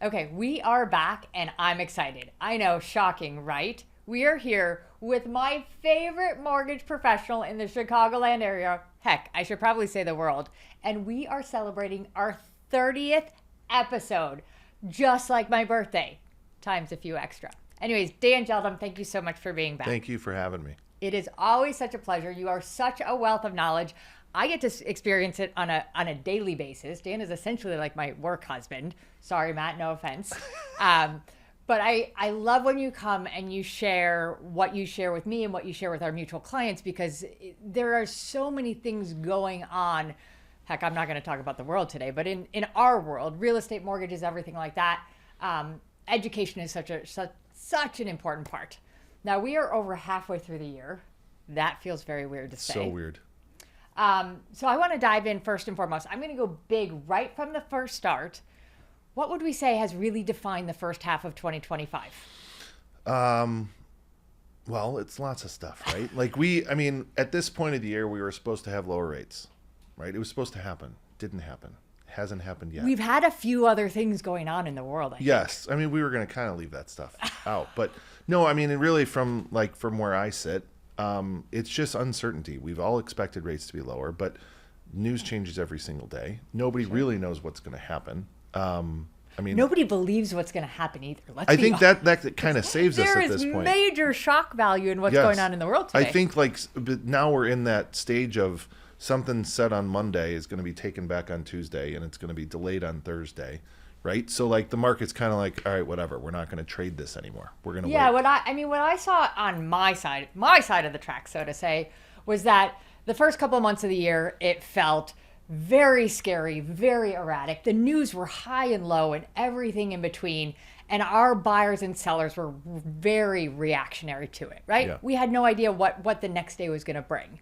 Okay, we are back and I'm excited. I know, shocking, right? We are here with my favorite mortgage professional in the Chicagoland area. Heck, I should probably say the world. And we are celebrating our 30th episode, just like my birthday, times a few extra. Anyways, Dan Gjeldum, thank you so much for being back. Thank you for having me. It is always such a pleasure. You are such a wealth of knowledge. I get to experience it on a daily basis. Dan is essentially like my work husband. Sorry, Matt, no offense. But I love when you come and you share what you share with me and what you share with our mutual clients, because there are so many things going on. Heck, I'm not going to talk about the world today, but in our world, real estate, mortgages, everything like that, education is such an important part. Now, we are over halfway through the year. That feels very weird to say. So weird. So I want to dive in first and foremost. I'm going to go big right from the first start. What would we say has really defined the first half of 2025? Well, it's lots of stuff, right? At this point of the year, we were supposed to have lower rates, right? It was supposed to happen. Didn't happen. Hasn't happened yet. We've had a few other things going on in the world, I think. Yes. I mean, we were going to kind of leave that stuff out. But no, I mean, and really from where I sit, it's just uncertainty. We've all expected rates to be lower, but news changes every single day. Nobody really knows what's going to happen. Nobody believes what's going to happen either. I think that kind of saves us at this point. There is major shock value in what's going on in the world today. I think but now we're in that stage of something said on Monday is going to be taken back on Tuesday and it's going to be delayed on Thursday, right? So the market's kind of like, all right, whatever. We're not going to trade this anymore. We're going to wait. What I saw on my side of the track, so to say, was that the first couple of months of the year, it felt very scary, very erratic. The news were high and low and everything in between. And our buyers and sellers were very reactionary to it, right? Yeah. We had no idea what the next day was going to bring.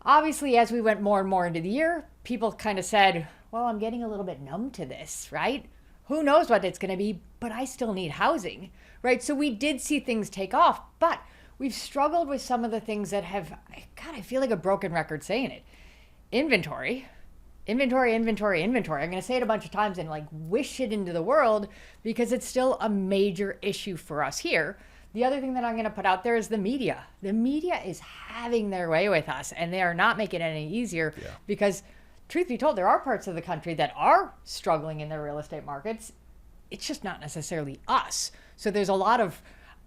Obviously, as we went more and more into the year, people kind of said, well, I'm getting a little bit numb to this, right? Who knows what it's going to be, but I still need housing, right? So we did see things take off, but we've struggled with some of the things that have, God, I feel like a broken record saying it. Inventory. I'm going to say it a bunch of times and wish it into the world because it's still a major issue for us here. The other thing that I'm going to put out there is the media. The media is having their way with us and they are not making it any easier because, truth be told, there are parts of the country that are struggling in their real estate markets. It's just not necessarily us. So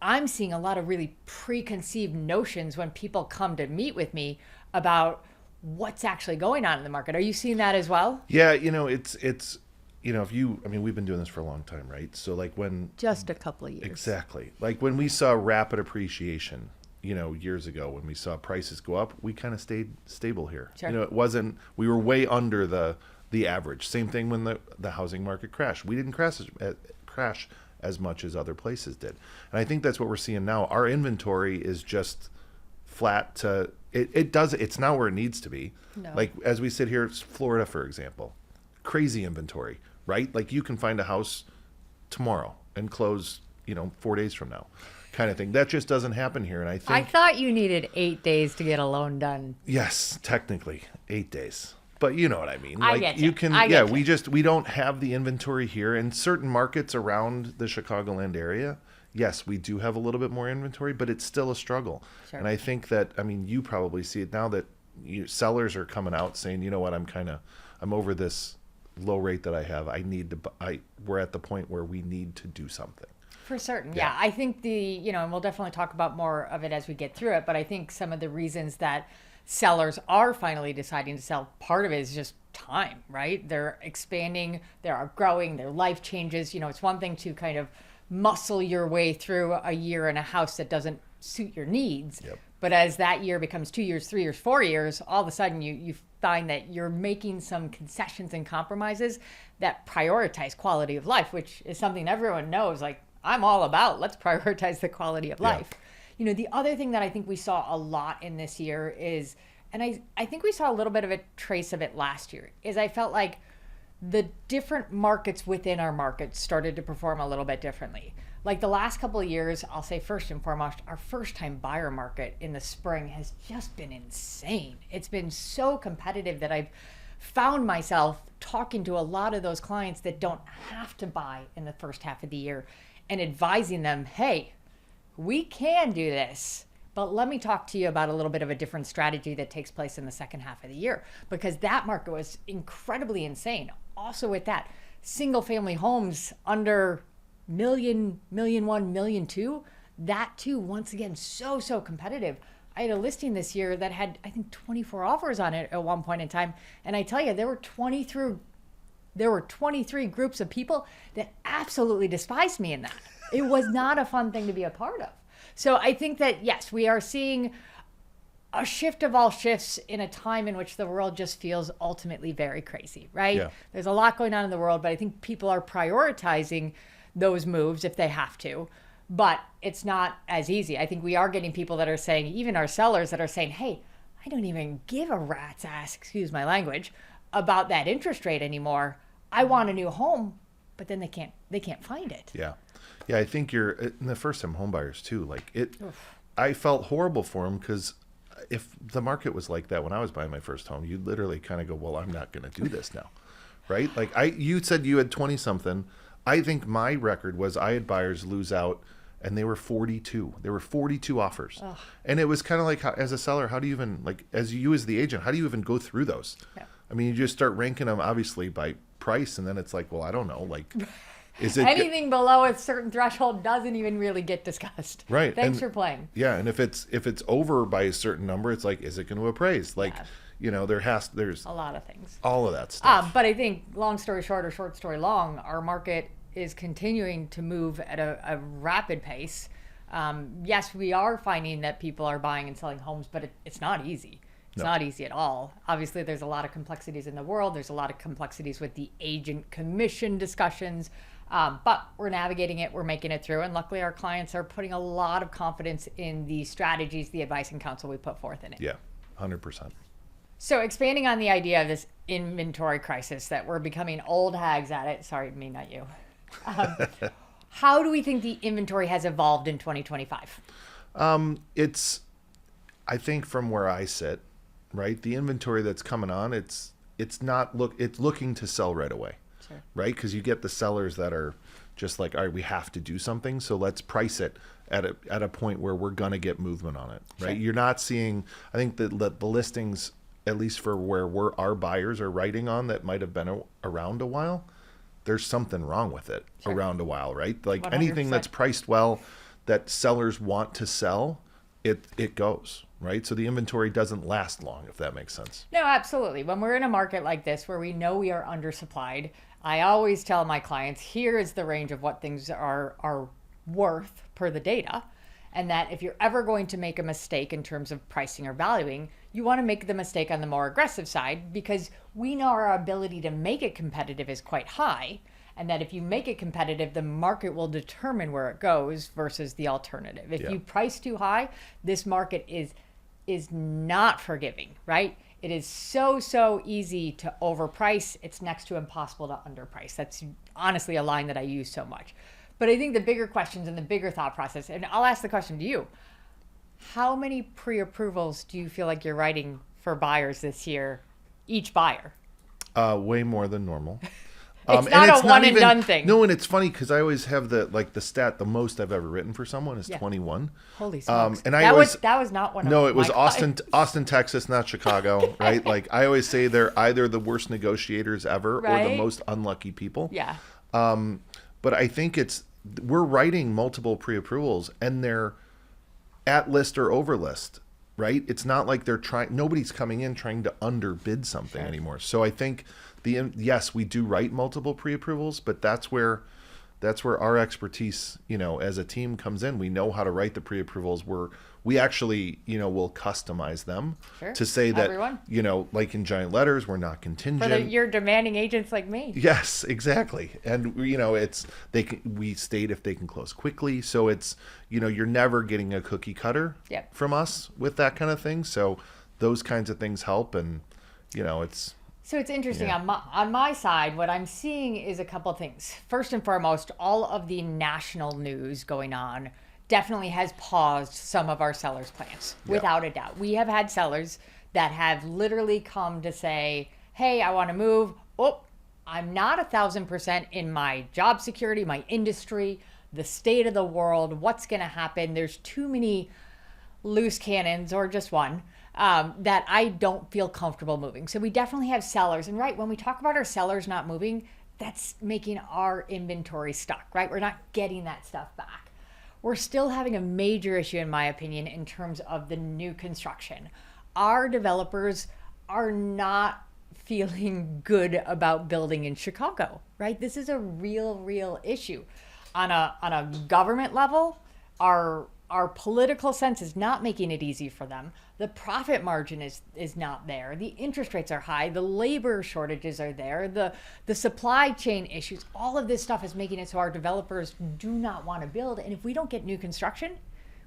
I'm seeing a lot of really preconceived notions when people come to meet with me about what's actually going on in the market. Are you seeing that as well? Yeah, it's we've been doing this for a long time, right? So when just a couple of years. Exactly. When we saw rapid appreciation, years ago when we saw prices go up, we kind of stayed stable here. Sure. It wasn't, we were way under the average. Same thing when the housing market crashed. We didn't crash as much as other places did. And I think that's what we're seeing now. Our inventory is just flat to it's not where it needs to be. No. As we sit here, Florida, for example, crazy inventory, right? You can find a house tomorrow and close, 4 days from now kind of thing. That just doesn't happen here. And I thought you needed 8 days to get a loan done. Yes, technically 8 days. But you know what I mean. I get you. We don't have the inventory here in certain markets around the Chicagoland area. Yes, we do have a little bit more inventory, but it's still a struggle. Sure. And I think that, you probably see it now that sellers are coming out saying, you know what, I'm over this low rate that I have. We're at the point where we need to do something. For certain. Yeah. I think and we'll definitely talk about more of it as we get through it, but I think some of the reasons that sellers are finally deciding to sell, part of it is just time, right? They're expanding, they're growing, their life changes. It's one thing to kind of muscle your way through a year in a house that doesn't suit your needs. Yep. But as that year becomes 2 years, 3 years, 4 years, all of a sudden you find that you're making some concessions and compromises that prioritize quality of life, which is something everyone knows, I'm all about, let's prioritize the quality of life. The other thing that I think we saw a lot in this year is, and I think we saw a little bit of a trace of it last year, is I felt like the different markets within our market started to perform a little bit differently. The last couple of years, I'll say first and foremost, our first-time buyer market in the spring has just been insane. It's been so competitive that I've found myself talking to a lot of those clients that don't have to buy in the first half of the year and advising them, hey, we can do this, but let me talk to you about a little bit of a different strategy that takes place in the second half of the year, because that market was incredibly insane. Also with that, single family homes under million, $1.1 million, $1.2 million, that too, once again, so competitive. I had a listing this year that had, I think, 24 offers on it at one point in time. And I tell you, there were 23 groups of people that absolutely despised me in that. It was not a fun thing to be a part of. So I think that, yes, we are seeing a shift of all shifts in a time in which the world just feels ultimately very crazy, right? Yeah. There's a lot going on in the world, but I think people are prioritizing those moves if they have to. But it's not as easy. I think we are getting people that are saying, even our sellers that are saying, hey, I don't even give a rat's ass, excuse my language, about that interest rate anymore. I want a new home, but then they can't find it. Yeah. Yeah, I think you're in the first time home buyers too. Like I felt horrible for them, because if the market was like that when I was buying my first home, you'd literally kind of go, well, I'm not going to do this now. Right? Like you said you had 20 something. I think my record was I had buyers lose out, and they were 42. There were 42 offers. Ugh. And it was kind of like, as a seller, how do you even, like, as the agent, how do you even go through those? Yeah. I mean, you just start ranking them obviously by price, and then it's like, well, I don't know, like, is it anything below a certain threshold doesn't even really get discussed. Right. Thanks for playing. Yeah, and if it's over by a certain number, it's like, is it going to appraise? Like, there's a lot of things. All of that stuff. But I think, long story short or short story long, our market is continuing to move at a rapid pace. Yes, we are finding that people are buying and selling homes, but it's not easy. It's not easy at all. Obviously, there's a lot of complexities in the world. There's a lot of complexities with the agent commission discussions. But we're navigating it. We're making it through. And luckily, our clients are putting a lot of confidence in the strategies, the advice and counsel we put forth in it. Yeah, 100%. So expanding on the idea of this inventory crisis, that we're becoming old hags at it. Sorry, me, not you. How do we think the inventory has evolved in 2025? I think from where I sit, right, the inventory that's coming on, it's looking to sell right away. Sure. Right? Because you get the sellers that are just like, all right, we have to do something, so let's price it at a point where we're gonna get movement on it. Right? Sure. You're not seeing, I think the listings, at least for where our buyers are writing on, that might have been around a while, there's something wrong with it. Sure. Around a while, right? Like 100%. Anything that's priced well that sellers want to sell, it goes, right? So the inventory doesn't last long, if that makes sense. No, absolutely. When we're in a market like this where we know we are undersupplied, I always tell my clients, here is the range of what things are worth per the data. And that if you're ever going to make a mistake in terms of pricing or valuing, you want to make the mistake on the more aggressive side, because we know our ability to make it competitive is quite high. And that if you make it competitive, the market will determine where it goes versus the alternative. If you price too high, this market is not forgiving, right? It is so easy to overprice. It's next to impossible to underprice. That's honestly a line that I use so much. But I think the bigger questions and the bigger thought process, and I'll ask the question to you, how many pre-approvals do you feel like you're writing for buyers this year, each buyer? Way more than normal. It's not a one and done thing. No, and it's funny because I always have the stat, the most I've ever written for someone is 21. Holy smokes. And that was not one of No, it was clients. Austin, Texas, not Chicago, right? Like I always say they're either the worst negotiators ever or the most unlucky people. Yeah. But I think we're writing multiple pre-approvals and they're at list or over list, right? It's not like nobody's coming in trying to underbid something anymore. So I think yes, we do write multiple pre-approvals, but that's where our expertise, as a team comes in. We know how to write the pre-approvals. We actually, will customize them to say that, everyone. Like in giant letters, we're not contingent. You're demanding agents like me. Yes, exactly. And, we state if they can close quickly. So it's, you're never getting a cookie cutter from us with that kind of thing. So those kinds of things help. And, it's... So it's interesting. On my side, what I'm seeing is a couple of things. First and foremost, all of the national news going on definitely has paused some of our sellers' plans, without a doubt. We have had sellers that have literally come to say, hey, I want to move. Oh, I'm not 1,000% in my job security, my industry, the state of the world, what's going to happen. There's too many loose cannons, or just one, that I don't feel comfortable moving. So we definitely have sellers. And right, when we talk about our sellers not moving, that's making our inventory stuck, right? We're not getting that stuff back. We're still having a major issue, in my opinion, in terms of the new construction. Our developers are not feeling good about building in Chicago, right? This is a real issue. On a government level, our political sense is not making it easy for them. The profit margin is not there. The interest rates are high. The labor shortages are there. The supply chain issues, all of this stuff is making it so our developers do not want to build. And if we don't get new construction,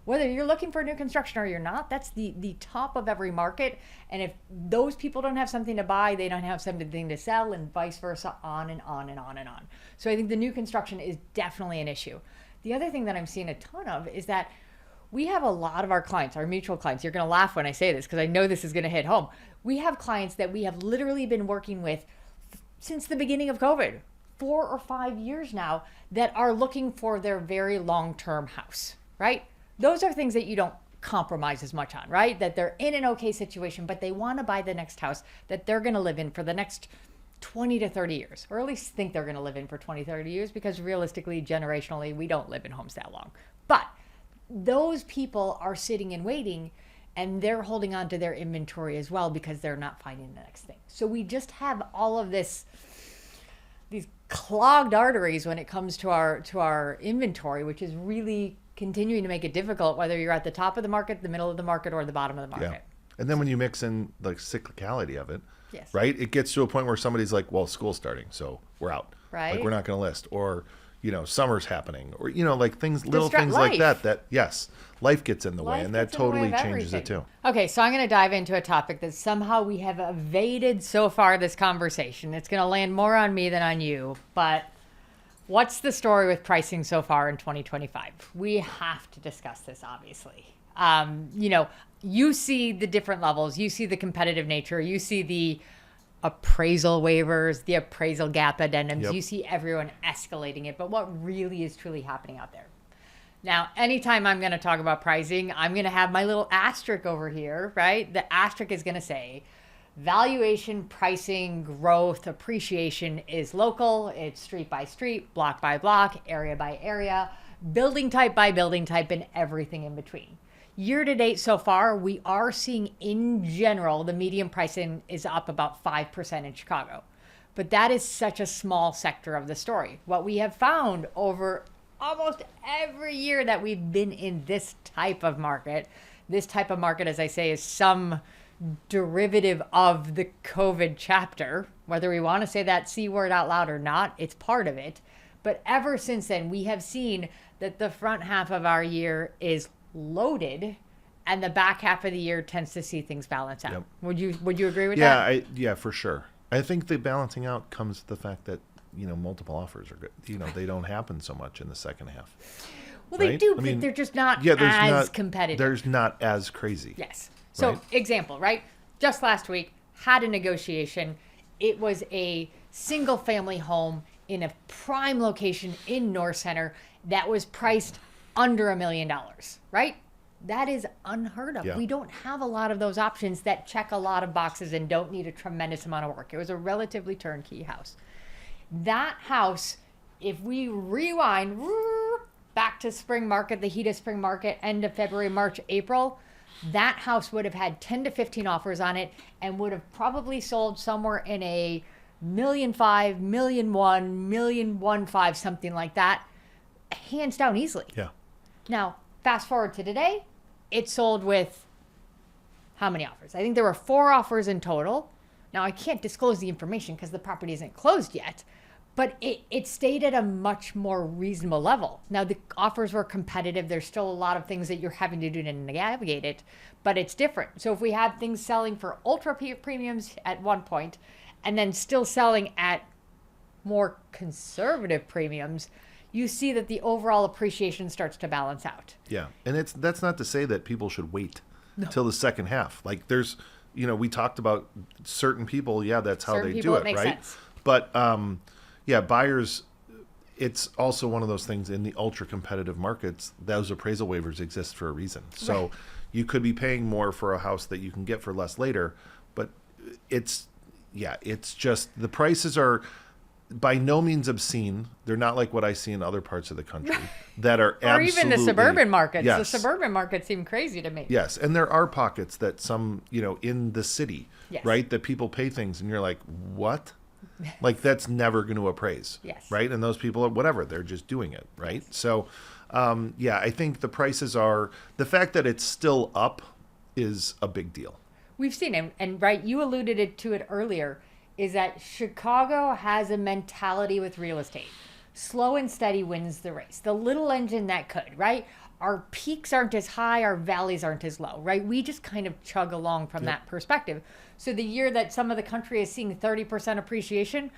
whether you're looking for new construction or you're not, that's the top of every market. And if those people don't have something to buy, they don't have something to sell, and vice versa, on and on and on and on. So I think the new construction is definitely an issue. The other thing that I'm seeing a ton of is that we have a lot of our clients, our mutual clients. You're going to laugh when I say this because I know this is going to hit home. We have clients that we have literally been working with since the beginning of COVID, 4 or 5 years now, that are looking for their very long-term house, right? Those are things that you don't compromise as much on, right? That they're in an okay situation, but they want to buy the next house that they're going to live in for the next 20 to 30 years, or at least think they're going to live in for 20, 30 years, because realistically, generationally, we don't live in homes that long. But those people are sitting and waiting, and they're holding on to their inventory as well because they're not finding the next thing. So we just have all of these clogged arteries when it comes to our inventory, which is really continuing to make it difficult, whether you're at the top of the market, the middle of the market, or the bottom of the market. Yeah. And then when you mix in the cyclicality of it, yes, right, it gets to a point where somebody's like, well, school's starting, so we're out. Right. Like, we're not going to list. Or, summer's happening. Or, like little things life. like that, yes, life gets in the way, and that totally changes it too. Okay, so I'm going to dive into a topic that somehow we have evaded so far this conversation. It's going to land more on me than on you, but what's the story with pricing so far in 2025? We have to discuss this, obviously. You see the different levels. You see the competitive nature. You see the appraisal waivers, the appraisal gap addendums. Yep. You see everyone escalating it. But what really is truly happening out there? Now, anytime I'm going to talk about pricing, I'm going to have my little asterisk over here, right? The asterisk is going to say valuation, pricing, growth, appreciation is local. It's street by street, block by block, area by area, building type by building type, and everything in between. Year to date so far, we are seeing, in general, the median pricing is up about 5% in Chicago. But that is such a small sector of the story. What we have found over almost every year that we've been in this type of market, as I say, is some derivative of the COVID chapter. Whether we want to say that C word out loud or not, it's part of it. But ever since then, we have seen that the front half of our year is loaded, and the back half of the year tends to see things balance out. Yep. Would you agree with that? Yeah, for sure. I think the balancing out comes to the fact that multiple offers are good. They don't happen so much in the second half. Well, right? They do, but they're just not as competitive. There's not as crazy. Yes. So, right? Example, right? Just last week, had a negotiation. It was a single family home in a prime location in North Center that was priced under $1 million, right? That is unheard of. Yeah. We don't have a lot of those options that check a lot of boxes and don't need a tremendous amount of work. It was a relatively turnkey house. That house, if we rewind back to spring market, the heat of spring market, end of February, March, April, that house would have had 10 to 15 offers on it and would have probably sold somewhere in a $1.5 million, $1.1 million, something like that, hands down easily. Yeah. Now, fast forward to today, it sold with how many offers? I think there were 4 offers in total. Now, I can't disclose the information because the property isn't closed yet, but it stayed at a much more reasonable level. Now, the offers were competitive. There's still a lot of things that you're having to do to navigate it, but it's different. So if we have things selling for ultra premiums at one point and then still selling at more conservative premiums, you see that the overall appreciation starts to balance out. Yeah, and that's not to say that people should wait till the second half. Like there's we talked about certain people. Yeah, that's how Certain they people, do it it, makes right? sense. But yeah, buyers. It's also one of those things in the ultra competitive markets. Those appraisal waivers exist for a reason. So Right. you could be paying more for a house that you can get for less later, but it's just the prices are by no means obscene. They're not like what I see in other parts of the country that are Or even the suburban markets. Yes. The suburban markets seem crazy to me. Yes, and there are pockets that some, in the city, Yes. right, that people pay things and you're like, what? Like that's never going to appraise. Yes. Right? And those people are whatever, they're just doing it, right? Yes. So, yeah, I think the prices are, the fact that it's still up is a big deal. We've seen it, and right, you alluded to it earlier, is that Chicago has a mentality with real estate. Slow and steady wins the race. The little engine that could, right? Our peaks aren't as high, our valleys aren't as low, right? We just kind of chug along from that perspective. So the year that some of the country is seeing 30% appreciation,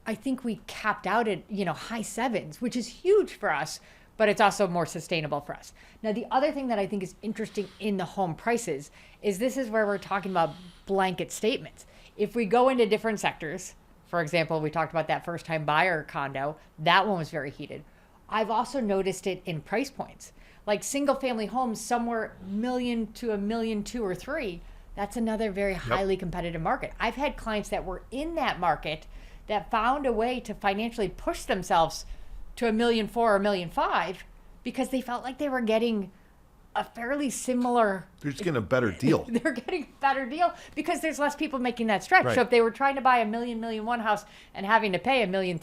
I think we capped out at, high sevens, which is huge for us, but it's also more sustainable for us. Now, the other thing that I think is interesting in the home prices is this is where we're talking about blanket statements. If we go into different sectors, for example, we talked about that first-time buyer condo, that one was very heated. I've also noticed it in price points. Like single-family homes, somewhere $1 million to $1.2 million or $3 million, that's another very highly competitive market. I've had clients that were in that market that found a way to financially push themselves to $1.4 million or $1.5 million because they felt like they were getting a fairly similar. They're just getting a better deal. They're getting a better deal because there's less people making that stretch. Right. So if they were trying to buy $1 million, $1.1 million house and having to pay $1.3 million,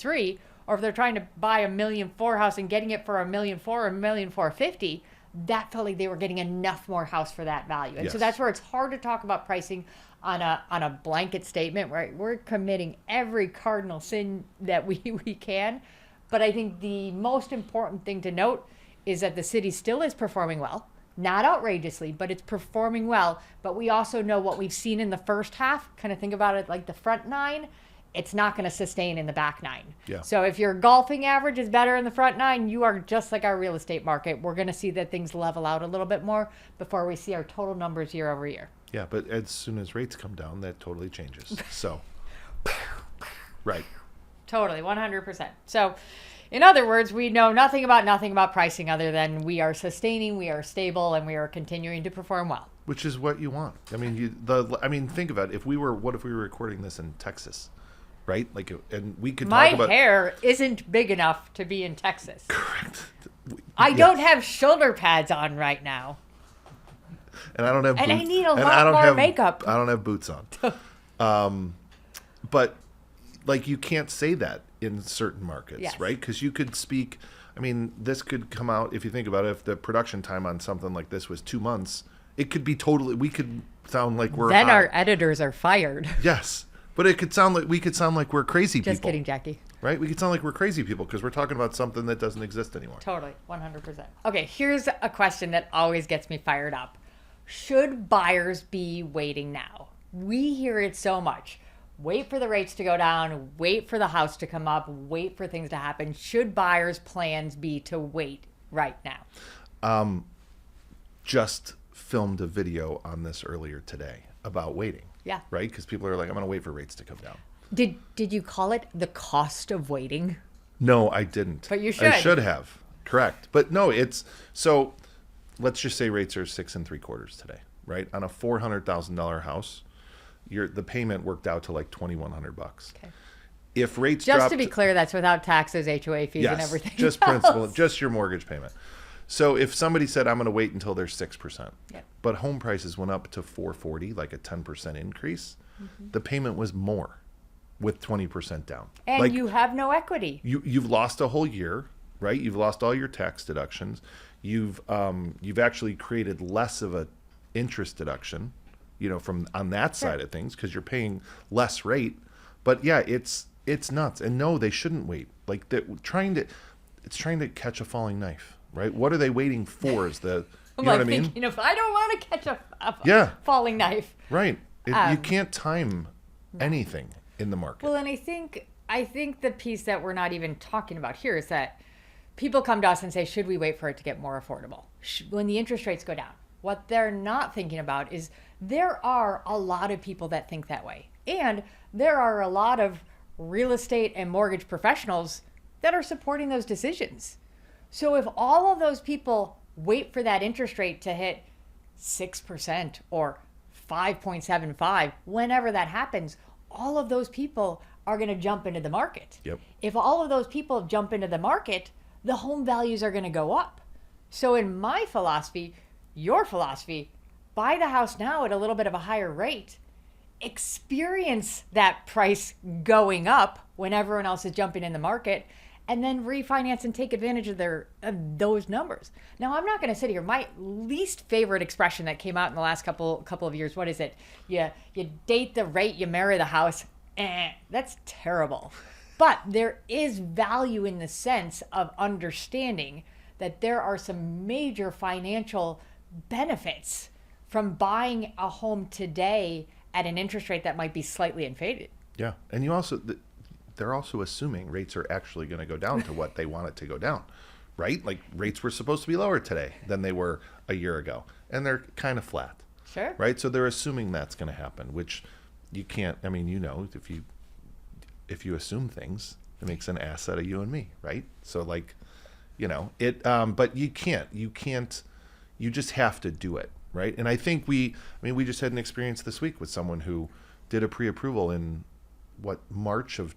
or if they're trying to buy $1.4 million house and getting it for $1.4 million or $1.45 million, that felt like they were getting enough more house for that value. And so Yes. that's where it's hard to talk about pricing on a blanket statement, right? We're committing every cardinal sin that we can. But I think the most important thing to note is that the city still is performing well. Not outrageously, but it's performing well. But we also know what we've seen in the first half. Kind of think about it like the front nine. It's not going to sustain in the back nine. Yeah. So if your golfing average is better in the front nine, you are just like our real estate market. We're going to see that things level out a little bit more before we see our total numbers year over year. Yeah, but as soon as rates come down, that totally changes. So, right. Totally, 100%. So, in other words, we know nothing about pricing other than we are sustaining, we are stable, and we are continuing to perform well. Which is what you want. I mean, think about it. What if we were recording this in Texas, right? Like, and we could My talk about. hair isn't big enough to be in Texas. Correct. I don't have shoulder pads on right now. And I don't have. And I boots, need a and lot I don't more have, makeup. I don't have boots on. But like, you can't say that in certain markets, Yes. right? Because you could speak. I mean, this could come out if you think about it. If the production time on something like this was 2 months, it could be totally. We could sound like we're. Then high. our editors are fired. Yes, but it could sound like we could sound like we're crazy people. Just kidding, Jackie. Right? We could sound like we're crazy people because we're talking about something that doesn't exist anymore. Totally, 100%. Okay, here's a question that always gets me fired up. Should buyers be waiting now? We hear it so much. Wait for the rates to go down, wait for the house to come up, wait for things to happen. Should buyers' plans be to wait right now? Just filmed a video on this earlier today about waiting. Yeah. Right? Because people are like, I'm going to wait for rates to come down. Did you call it the cost of waiting? No, I didn't. But you should. I should have. Correct. But no, it's so. Let's just say rates are 6 3/4 today, right? On a $400,000 house, the payment worked out to like $2,100. Okay. If rates Just dropped, to be clear, that's without taxes, HOA fees, and everything. just else. principal, just your mortgage payment. So if somebody said, I'm going to wait until they're 6%, Yep. but home prices went up to 440, like a 10% increase, the payment was more with 20% down. And like, you have no equity. you've lost a whole year, right? You've lost all your tax deductions. You've actually created less of a interest deduction, from on that side of things because you're paying less rate. But yeah, it's nuts. And no, they shouldn't wait. Like it's trying to catch a falling knife, right? What are they waiting for? Is the you know what I mean? Thinking of, I don't want to catch a Yeah. falling knife. Right. You can't time anything in the market. Well, and I think the piece that we're not even talking about here is that people come to us and say, should we wait for it to get more affordable? When the interest rates go down, what they're not thinking about is there are a lot of people that think that way. And there are a lot of real estate and mortgage professionals that are supporting those decisions. So if all of those people wait for that interest rate to hit 6% or 5.75, whenever that happens, all of those people are going to jump into the market. Yep. If all of those people jump into the market, the home values are going to go up. So in my philosophy, your philosophy, buy the house now at a little bit of a higher rate, experience that price going up when everyone else is jumping in the market, and then refinance and take advantage of those numbers. Now, I'm not going to sit here. My least favorite expression that came out in the last couple of years, what is it? You date the rate, you marry the house. That's terrible. But there is value in the sense of understanding that there are some major financial benefits from buying a home today at an interest rate that might be slightly inflated. Yeah. And they're also assuming rates are actually going to go down to what they want it to go down, right? Like rates were supposed to be lower today than they were a year ago, and they're kind of flat. Sure. Right? So they're assuming that's going to happen, which you can't, if you assume things, it makes an ass out of you and me, right? So but you just have to do it, right? And I think we just had an experience this week with someone who did a pre-approval in March of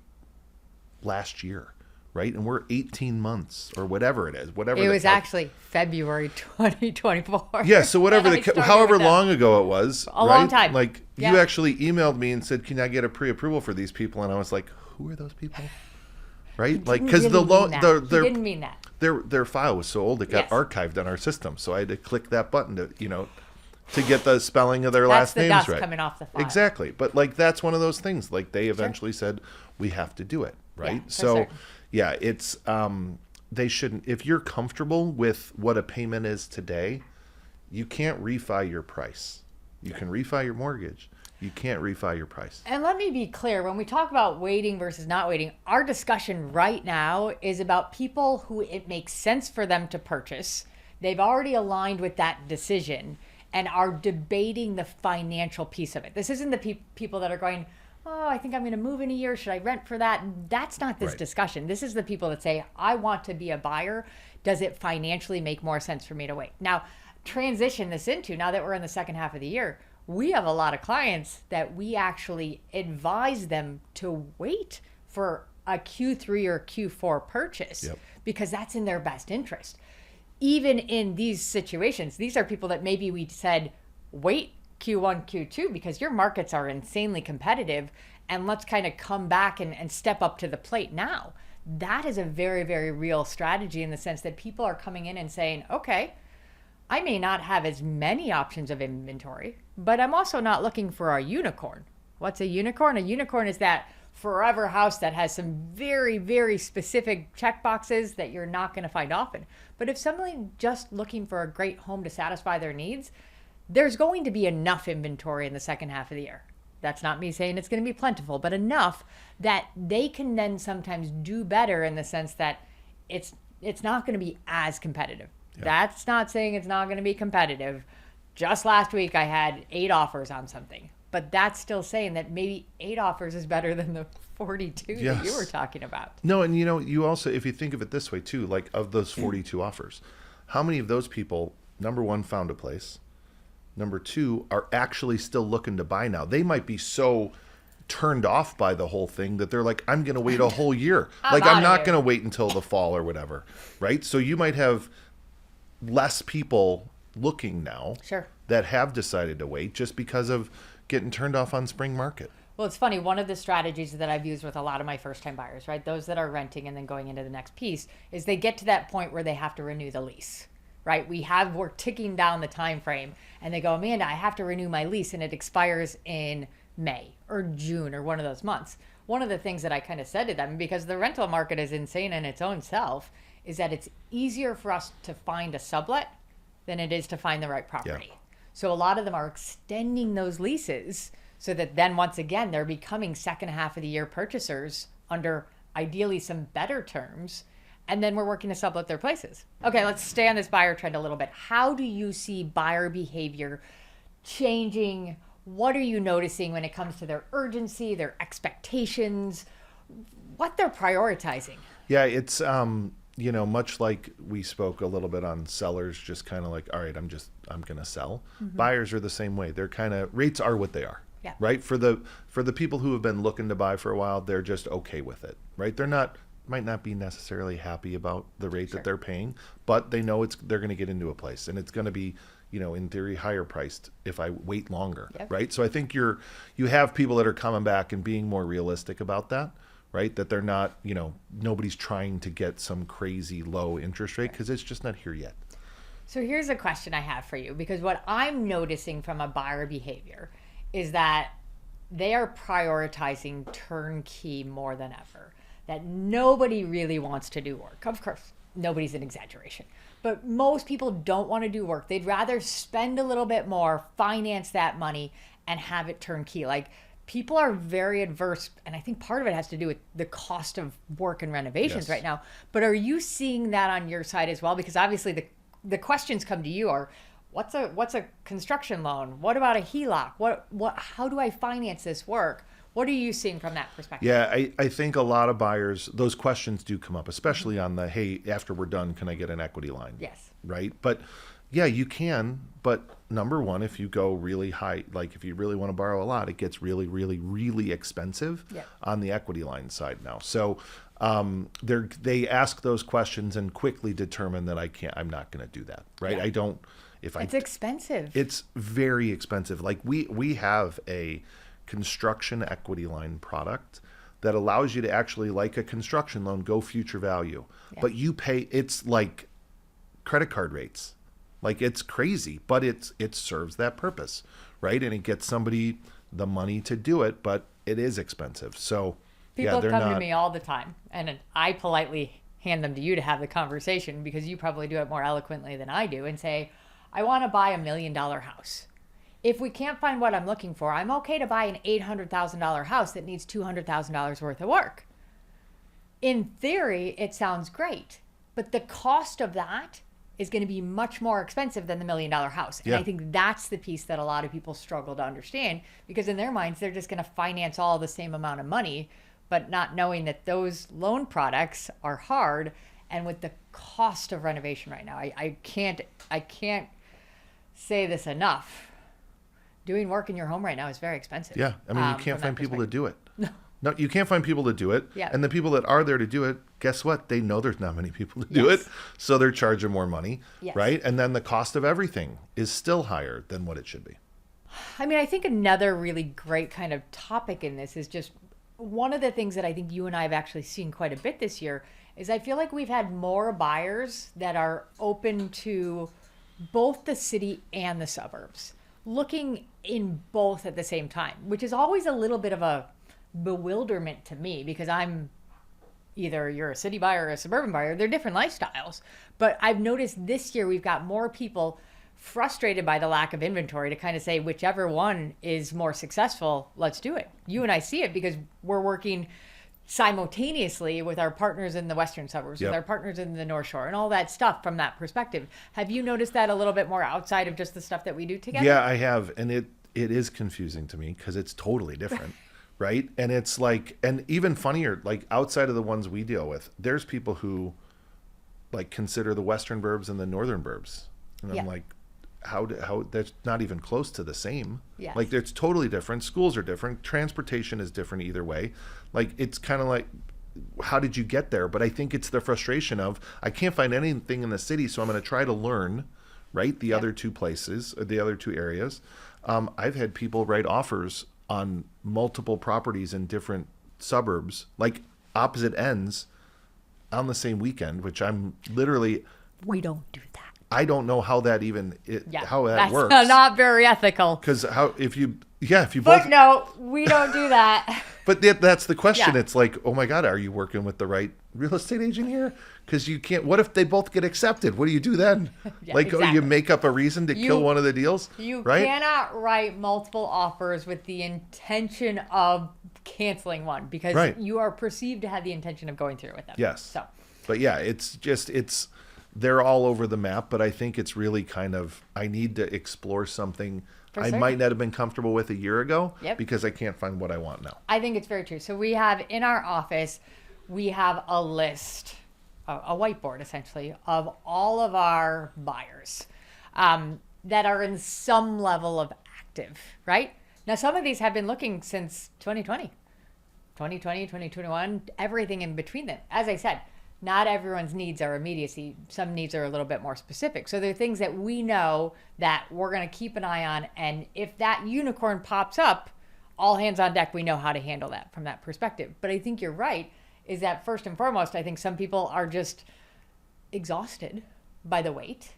last year, right? And we're 18 months or whatever it is, It was actually February 2024. Yeah, so however long ago it was, a long time. Like you actually emailed me and said, "Can I get a pre-approval for these people?" And I was like, "Who are those people?" Right? Like because he didn't mean that. Their file was so old it got archived on our system, so I had to click that button to get the spelling of their last names right. That's the dust coming off the file. Exactly. But that's one of those things. Like they eventually said, we have to do it, right? Yeah, so certain. yeah, it's they shouldn't. If you're comfortable with what a payment is today, you can't refi your price. You can refi your mortgage. You can't refi your price. And let me be clear, when we talk about waiting versus not waiting, our discussion right now is about people who it makes sense for them to purchase. They've already aligned with that decision and are debating the financial piece of it. This isn't the people that are going, oh, I think I'm going to move in a year. Should I rent for that? That's not this discussion. This is the people that say, I want to be a buyer. Does it financially make more sense for me to wait? Now, transition this into, now that we're in the second half of the year, we have a lot of clients that we actually advise them to wait for a Q3 or Q4 purchase because that's in their best interest. Even in these situations, these are people that maybe we said, wait Q1, Q2, because your markets are insanely competitive and let's kind of come back and step up to the plate now. That is a very, very real strategy in the sense that people are coming in and saying, okay, I may not have as many options of inventory, but I'm also not looking for a unicorn. What's a unicorn? A unicorn is that forever house that has some very, very specific check boxes that you're not going to find often. But if someone just looking for a great home to satisfy their needs, there's going to be enough inventory in the second half of the year. That's not me saying it's going to be plentiful, but enough that they can then sometimes do better in the sense that it's not going to be as competitive. Yeah. That's not saying it's not going to be competitive. Just last week I had 8 offers on something, but that's still saying that maybe 8 offers is better than the 42 that you were talking about. No, and you also, if you think of it this way too, like of those 42 offers, how many of those people, number one, found a place? Number two, are actually still looking to buy now? They might be so turned off by the whole thing that they're like, I'm going to wait a whole year. I'm not going to wait until the fall or whatever, right? So you might have less people looking now that have decided to wait just because of getting turned off on spring market. Well, it's funny. One of the strategies that I've used with a lot of my first-time buyers, right, those that are renting and then going into the next piece, is they get to that point where they have to renew the lease, right? We're ticking down the time frame, and they go, Amanda, I have to renew my lease, and it expires in May or June or one of those months. One of the things that I kind of said to them, because the rental market is insane in its own self, is that it's easier for us to find a sublet than it is to find the right property. Yeah. So a lot of them are extending those leases so that then once again, they're becoming second half of the year purchasers under ideally some better terms. and then we're working to sublet their places. Okay, let's stay on this buyer trend a little bit. How do you see buyer behavior changing? What are you noticing when it comes to their urgency, their expectations, what they're prioritizing? Yeah, it's much like we spoke a little bit on sellers, just kind of like, all right, I'm going to sell. Buyers are the same way. They're kind of, rates are what they are. Yeah. Right? For the people who have been looking to buy for a while, they're just okay with it. Right? Might not be necessarily happy about the rate that they're paying, but they know they're going to get into a place, and it's going to be, in theory, higher priced if I wait longer. Yep. Right? So I think you have people that are coming back and being more realistic about that. Right? That they're not, nobody's trying to get some crazy low interest rate because it's just not here yet. So here's a question I have for you, because what I'm noticing from a buyer behavior is that they are prioritizing turnkey more than ever, that nobody really wants to do work. Of course, nobody's an exaggeration, but most people don't want to do work. They'd rather spend a little bit more, finance that money, and have it turnkey. Like, people are very adverse, and I think part of it has to do with the cost of work and renovations right now. But are you seeing that on your side as well? Because obviously the questions come to you are, what's a construction loan? What about a HELOC? How do I finance this work? What are you seeing from that perspective? Yeah, I think a lot of buyers, those questions do come up, especially on the, hey, after we're done, can I get an equity line? Yes. Right? But yeah, you can. But number one, if you go really high, like if you really want to borrow a lot, it gets really, really, really expensive on the equity line side now. So they ask those questions and quickly determine that I'm not going to do that. Right? Yeah. It's expensive. It's very expensive. Like we have a construction equity line product that allows you to actually, like a construction loan, go future value. Yeah. But you pay, it's like credit card rates. Like, it's crazy, but it serves that purpose, right? And it gets somebody the money to do it, but it is expensive. So people come to me all the time, and I politely hand them to you to have the conversation, because you probably do it more eloquently than I do, and say, I want to buy $1 million house. If we can't find what I'm looking for, I'm okay to buy an $800,000 house that needs $200,000 worth of work. In theory, it sounds great, but the cost of that is going to be much more expensive than the $1 million house. And I think that's the piece that a lot of people struggle to understand, because in their minds, they're just going to finance all the same amount of money, but not knowing that those loan products are hard. And with the cost of renovation right now, I can't say this enough. Doing work in your home right now is very expensive. Yeah. I mean, you can't find people to do it. No, you can't find people to do it. Yeah. And the people that are there to do it, guess what? They know there's not many people to do it. So they're charging more money, right? And then the cost of everything is still higher than what it should be. I mean, I think another really great kind of topic in this is just one of the things that I think you and I have actually seen quite a bit this year is I feel like we've had more buyers that are open to both the city and the suburbs, looking in both at the same time, which is always a little bit of a bewilderment to me, because I'm either you're a city buyer or a suburban buyer. They're different lifestyles. But I've noticed this year we've got more people frustrated by the lack of inventory to kind of say whichever one is more successful, let's do it. You and I see it because we're working simultaneously with our partners in the western suburbs, with our partners in the North Shore, and all that stuff from that perspective. Have you noticed that a little bit more outside of just the stuff that we do together? Yeah, I have. And it is confusing to me because it's totally different. Right? And it's like, and even funnier, like outside of the ones we deal with, there's people who like consider the western burbs and the northern burbs. And I'm like, how that's not even close to the same. Yes. Like, it's totally different. Schools are different. Transportation is different either way. Like, it's kind of like, how did you get there? But I think it's the frustration of, I can't find anything in the city, so I'm going to try to learn, right? The other two places, or the other two areas. I've had people write offers on multiple properties in different suburbs, like opposite ends, on the same weekend, which I'm literally... We don't do that. I don't know how that how that works. That's not very ethical. Because if you both... But no, we don't do that. But that's the question. Yeah. It's like, oh my God, are you working with the right real estate agent here? Because you can't... What if they both get accepted? What do you do then? Exactly. You make up a reason to kill one of the deals? You cannot write multiple offers with the intention of canceling one, because you are perceived to have the intention of going through with them. Yes. So, But yeah, they're all over the map, but I think it's really kind of, I need to explore something I might not have been comfortable with a year ago because I can't find what I want now. I think it's very true. So we have in our office, we have a list, a whiteboard essentially, of all of our buyers that are in some level of active, right? Now, some of these have been looking since 2020, 2021, everything in between them. As I said, not everyone's needs are immediacy. Some needs are a little bit more specific. So there are things that we know that we're going to keep an eye on. And if that unicorn pops up, all hands on deck, we know how to handle that from that perspective. But I think you're right, is that first and foremost, I think some people are just exhausted by the wait.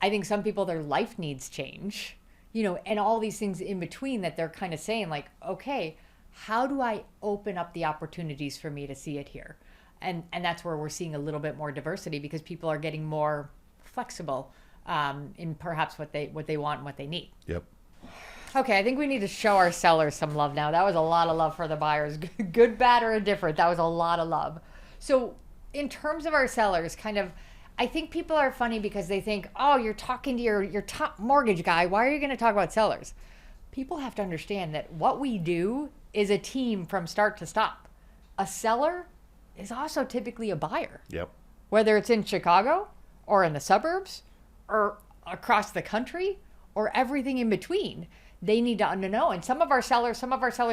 I think some people, their life needs change, and all these things in between that they're kind of saying like, okay, how do I open up the opportunities for me to see it here? And that's where we're seeing a little bit more diversity because people are getting more flexible in perhaps what they want and what they need. Yep. Okay, I think we need to show our sellers some love now. That was a lot of love for the buyers. Good, bad, or indifferent. That was a lot of love. So in terms of our sellers, I think people are funny because they think, oh, you're talking to your top mortgage guy. Why are you going to talk about sellers? People have to understand that what we do is a team from start to stop. A seller is also typically a buyer. Yep. Whether it's in Chicago or in the suburbs or across the country or everything in between, they need to know. And some of our sellers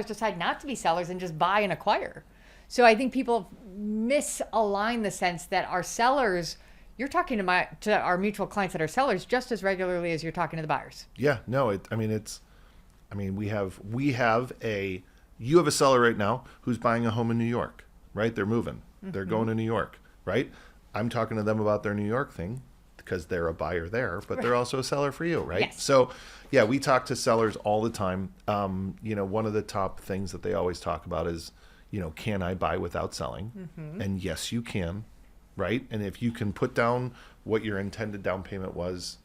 decide not to be sellers and just buy and acquire. So I think people misalign the sense that our sellers, you're talking to our mutual clients that are sellers just as regularly as you're talking to the buyers. Yeah, no, you have a seller right now who's buying a home in New York. Right? They're moving. Mm-hmm. They're going to New York, right? I'm talking to them about their New York thing because they're a buyer there, but they're also a seller for you, right? Yes. So, yeah, we talk to sellers all the time. One of the top things that they always talk about is, can I buy without selling? Mm-hmm. And yes, you can, right? And if you can put down what your intended down payment was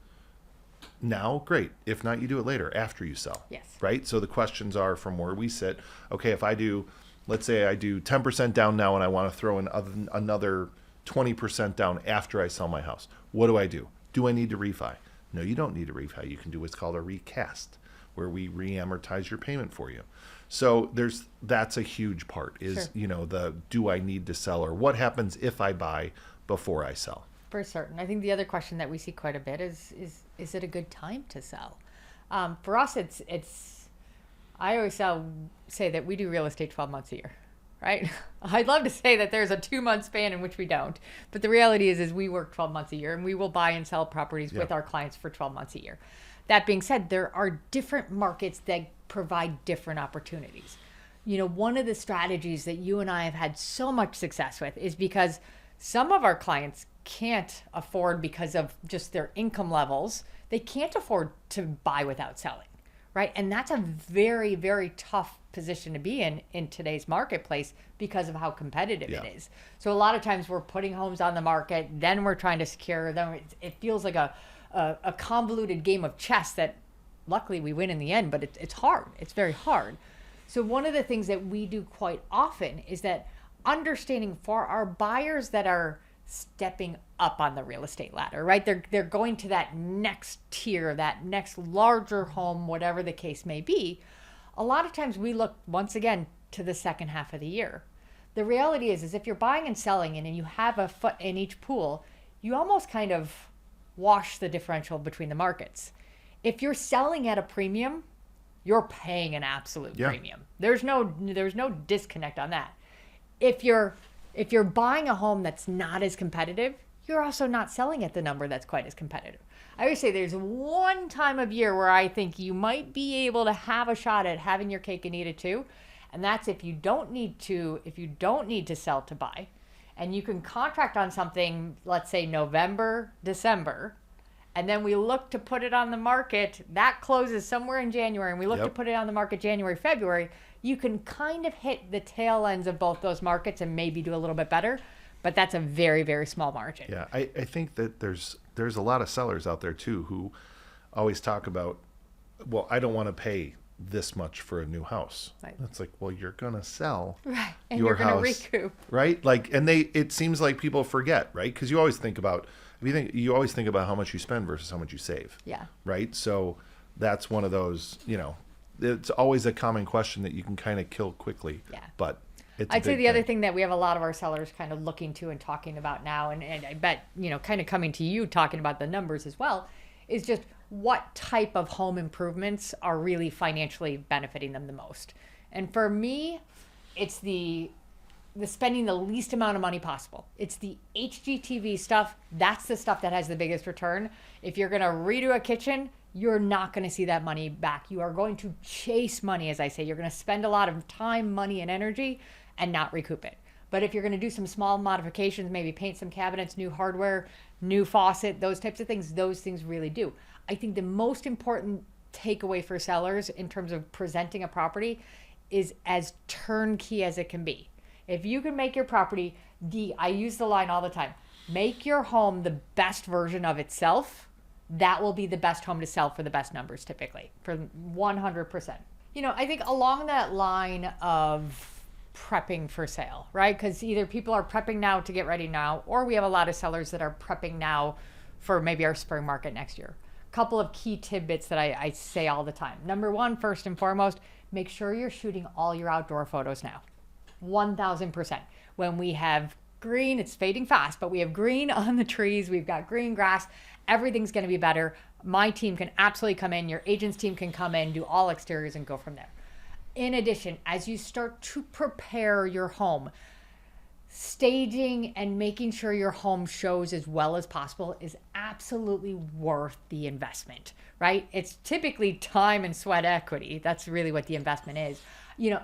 now, great. If not, you do it later after you sell. Yes. Right? So the questions are from where we sit. Okay, if let's say I do 10% down now and I want to throw in another 20% down after I sell my house. What do? Do I need to refi? No, you don't need to refi. You can do what's called a recast, where we re-amortize your payment for you. So that's a huge part is, the do I need to sell or what happens if I buy before I sell? For certain. I think the other question that we see quite a bit is it a good time to sell? For us, it's I always say that we do real estate 12 months a year, right? I'd love to say that there's a 2-month span in which we don't, but the reality is we work 12 months a year and we will buy and sell properties with our clients for 12 months a year. That being said, there are different markets that provide different opportunities. One of the strategies that you and I have had so much success with is because some of our clients can't afford, because of just their income levels, they can't afford to buy without selling. Right. And that's a very, very tough position to be in today's marketplace because of how competitive it is. So a lot of times we're putting homes on the market, then we're trying to secure them. It feels like a convoluted game of chess that luckily we win in the end, but it's hard. It's very hard. So one of the things that we do quite often is that understanding for our buyers that are stepping up on the real estate ladder, right? They're going to that next tier, that next larger home, whatever the case may be. A lot of times we look once again to the second half of the year. The reality is if you're buying and selling and you have a foot in each pool, you almost kind of wash the differential between the markets. If you're selling at a premium, you're paying an absolute premium. There's no disconnect on that. If you're buying a home that's not as competitive, you're also not selling at the number that's quite as competitive. I always say there's one time of year where I think you might be able to have a shot at having your cake and eat it too. And that's if you don't need to sell to buy, and you can contract on something, let's say November, December, and then we look to put it on the market, that closes somewhere in January, and we look to put it on the market January, February, you can kind of hit the tail ends of both those markets and maybe do a little bit better, but that's a very, very small margin. Yeah, I think that there's a lot of sellers out there too who always talk about, well, I don't want to pay this much for a new house. Right. It's like, well, you're going to sell Right. And your you're going to house, recoup. right? Like, and it seems like people forget, right? Because you always think about, you always think about how much you spend versus how much you save. Yeah. Right. So that's one of those, it's always a common question that you can kind of kill quickly. Yeah. But I'd say the other thing that we have a lot of our sellers kind of looking to and talking about now, and I bet, kind of coming to you talking about the numbers as well, is just what type of home improvements are really financially benefiting them the most. And for me, it's the spending the least amount of money possible. It's the HGTV stuff. That's the stuff that has the biggest return. If you're going to redo a kitchen, you're not going to see that money back. You are going to chase money, as I say. You're going to spend a lot of time, money, and energy and not recoup it. But if you're going to do some small modifications, maybe paint some cabinets, new hardware, new faucet, those types of things, those things really do. I think the most important takeaway for sellers in terms of presenting a property is as turnkey as it can be. If you can make your property, I use the line all the time, make your home the best version of itself, that will be the best home to sell for the best numbers typically, for 100%. I think along that line of prepping for sale, right? Because either people are prepping now to get ready now, or we have a lot of sellers that are prepping now for maybe our spring market next year. Couple of key tidbits that I say all the time. Number one, first and foremost, make sure you're shooting all your outdoor photos now. 1000%. When we have green, it's fading fast, but we have green on the trees, we've got green grass, everything's going to be better. My team can absolutely come in, your agent's team can come in, do all exteriors and go from there. In addition, as you start to prepare your home, staging and making sure your home shows as well as possible is absolutely worth the investment, right? It's typically time and sweat equity. That's really what the investment is.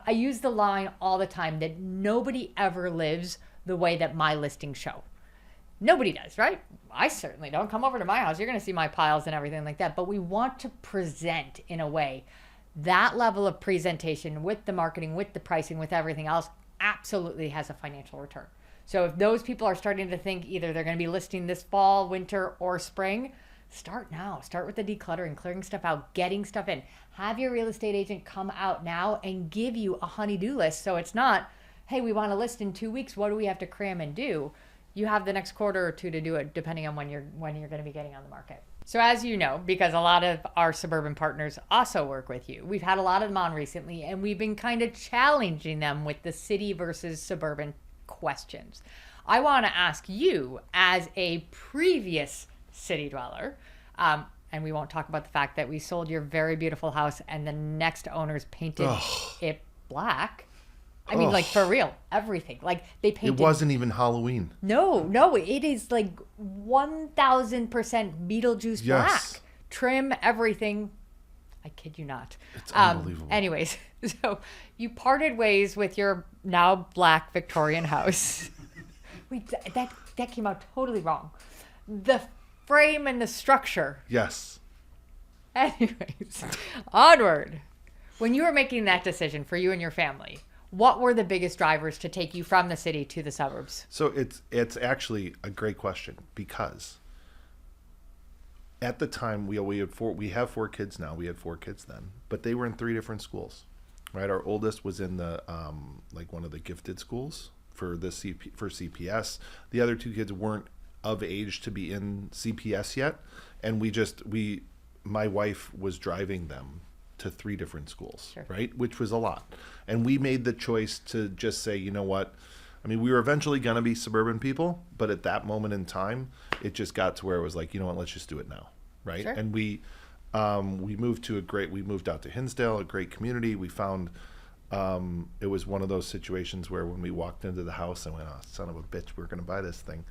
I use the line all the time that nobody ever lives the way that my listings show. Nobody does, right? I certainly don't. Come over to my house, you're going to see my piles and everything like that. But we want to present in a way. That level of presentation with the marketing, with the pricing, with everything else absolutely has a financial return. So if those people are starting to think either they're going to be listing this fall, winter, or spring, start now. Start with the decluttering, clearing stuff out, getting stuff in. Have your real estate agent come out now and give you a honey-do list. So it's not, hey, we want to list in 2 weeks. What do we have to cram and do? You have the next quarter or two to do it, depending on when you're going to be getting on the market. So as you know, because a lot of our suburban partners also work with you, we've had a lot of them on recently, and we've been kind of challenging them with the city versus suburban questions. I want to ask you, as a previous city dweller, and we won't talk about the fact that we sold your very beautiful house and the next owners painted it black. I mean, like, for real, everything. Like, they painted... It wasn't even Halloween. No, it is like 1,000% Beetlejuice black. Trim, everything. I kid you not. It's unbelievable. Anyways, so you parted ways with your now black Victorian house. That came out totally wrong. The frame and the structure. Yes. Anyways, onward. When you were making that decision for you and your family, what were the biggest drivers to take you from the city to the suburbs? So it's actually a great question, because at the time we have 4 kids now. We had 4 kids then, but they were in 3 different schools, right? Our oldest was in the like one of the gifted schools for CPS. The other 2 kids weren't of age to be in CPS yet, and my wife was driving them to 3 different schools, sure, right? Which was a lot. And we made the choice to just say, you know what? I mean, we were eventually going to be suburban people, but at that moment in time, it just got to where it was like, you know what? Let's just do it now, right? Sure. And we moved out to Hinsdale, a great community. We found it was one of those situations where when we walked into the house, I went, oh, son of a bitch, we're going to buy this thing.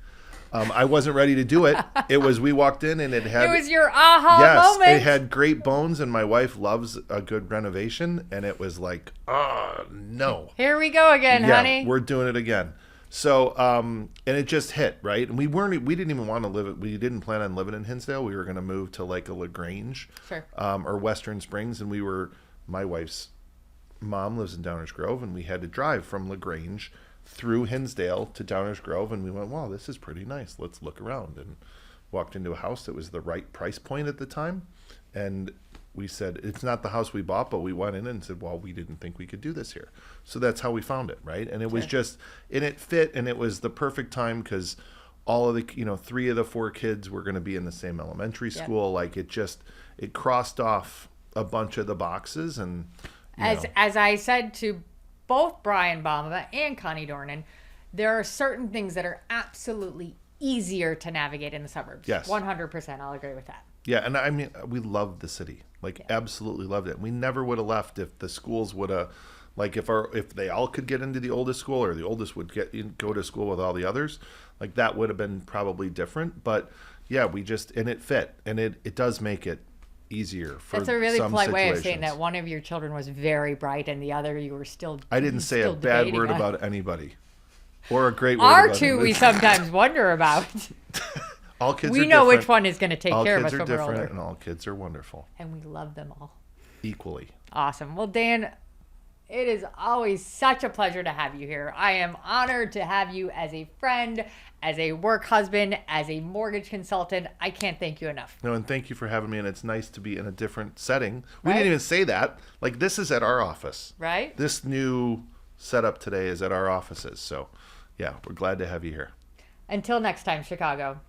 I wasn't ready to do it. We walked in and it was your aha moment. It had great bones, and my wife loves a good renovation, and it was like, oh no. Here we go again, honey. We're doing it again. So, and it just hit, right? And we didn't even want to we didn't plan on living in Hinsdale. We were going to move to like a LaGrange, sure, or Western Springs. And my wife's mom lives in Downers Grove, and we had to drive from LaGrange through Hinsdale to Downers Grove, and we went, wow, this is pretty nice. Let's look around, and walked into a house that was the right price point at the time, and we said, it's not the house we bought, but we went in and said, well, we didn't think we could do this here. So that's how we found it, right? And it was just, and it fit, and it was the perfect time because all of the, 3 of the 4 kids were going to be in the same elementary school. Like it crossed off a bunch of the boxes. And as I said to both Brian Baumova and Connie Dornan, there are certain things that are absolutely easier to navigate in the suburbs. Yes. 100%. I'll agree with that. Yeah, and I mean, we loved the city. Like, absolutely loved it. We never would have left if the schools would have, like, if they all could get into the oldest school, or the oldest would go to school with all the others, like, that would have been probably different. But, yeah, and it fit. And it does make it easier for some situations. That's a really polite way of saying that one of your children was very bright and the other you were still I didn't say a bad word about anybody. Or a great word Our about two anybody. we sometimes wonder about. All kids we are know different. which one is going to take care of us when we're older. All kids are different, and all kids are wonderful. And we love them all. Equally. Awesome. Well, Dan, it is always such a pleasure to have you here. I am honored to have you as a friend, as a work husband, as a mortgage consultant. I can't thank you enough. No, and thank you for having me, and it's nice to be in a different setting. We didn't even say that. Like, this is at our office. Right? This new setup today is at our offices. So, yeah, we're glad to have you here. Until next time, Chicago.